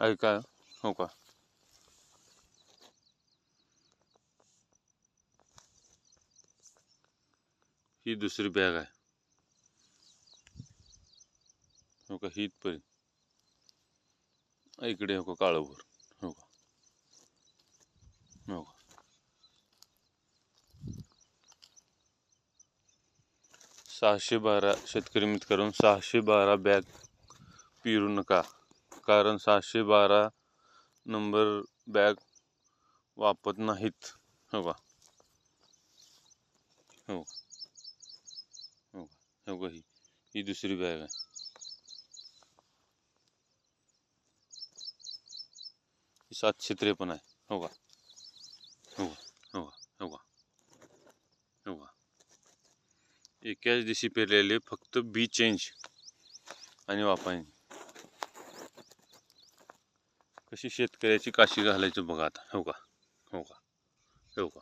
ऐका हो का, ही दुसरी बॅग आहे हो का, ही इथपर्यंत इकडे हो का काळभोर हो का, हो का 612 शेतकरी मित्रांनो, 612 बॅग पेरू नका, कारण 612 नंबर बॅग वापरत नाहीत हो का, हो हो हो का, ही दुसरी बॅग आहे, 753 आहे हो का, हो का, हो का, हो का, हो का, एकाच दिवशी पेरलेले, फक्त बी चेंज आणि वापायने. कशी शेतकऱ्याची काशी घालायचं बघा आता हो का, हो का, हो का,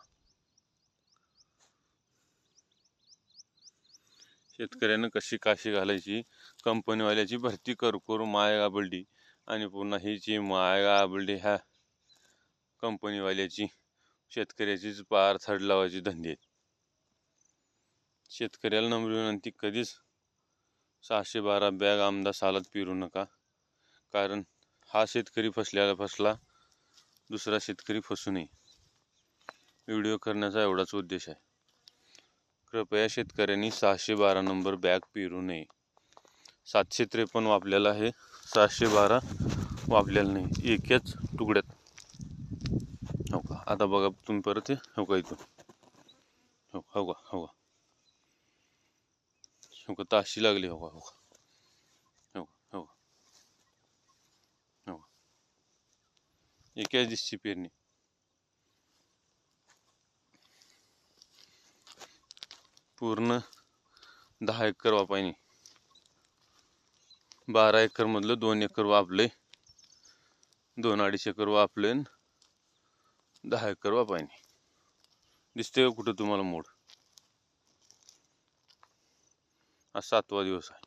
शेतकऱ्यानं कशी काशी घालायची, कंपनीवाल्याची भरती करू माय गाबलडी आणि पुन्हा हीची माय गाबलडी ह्या कंपनीवाल्याची शेतकऱ्याचीच पार थड लावायची धंदे आहेत. शेतकऱ्याला नम्र विनंती, कधीच 612 बॅग आमदा सालात पेरू नका, कारण हा शेतकरी फसला, दुसरा शेतकरी फसू नये. व्हिडिओ करण्याचा एवढाच उद्देश आहे. कृपया शेतकऱ्यांनी 612 नंबर बॅग पेरू नये. 753 वापलेला आहे, 612 वापलेलं नाही, एकाच तुकड्यात हो का. आता बघा तुम्ही परत हो का, इथून हो हो का, हो का, हो का, ताशी लागली हो का, हो का, हो का, हो का, हो का, एकाच दिवशी पेरणी. पूर्ण 10 एकर वापायनी, 12 एकर मधलं 2 एकर वापले, 2-2.5 एकर वापले, 10 एकर वापायनी. दिसते का कुठं तुम्हाला मोड? हा 7वा दिवस आहे.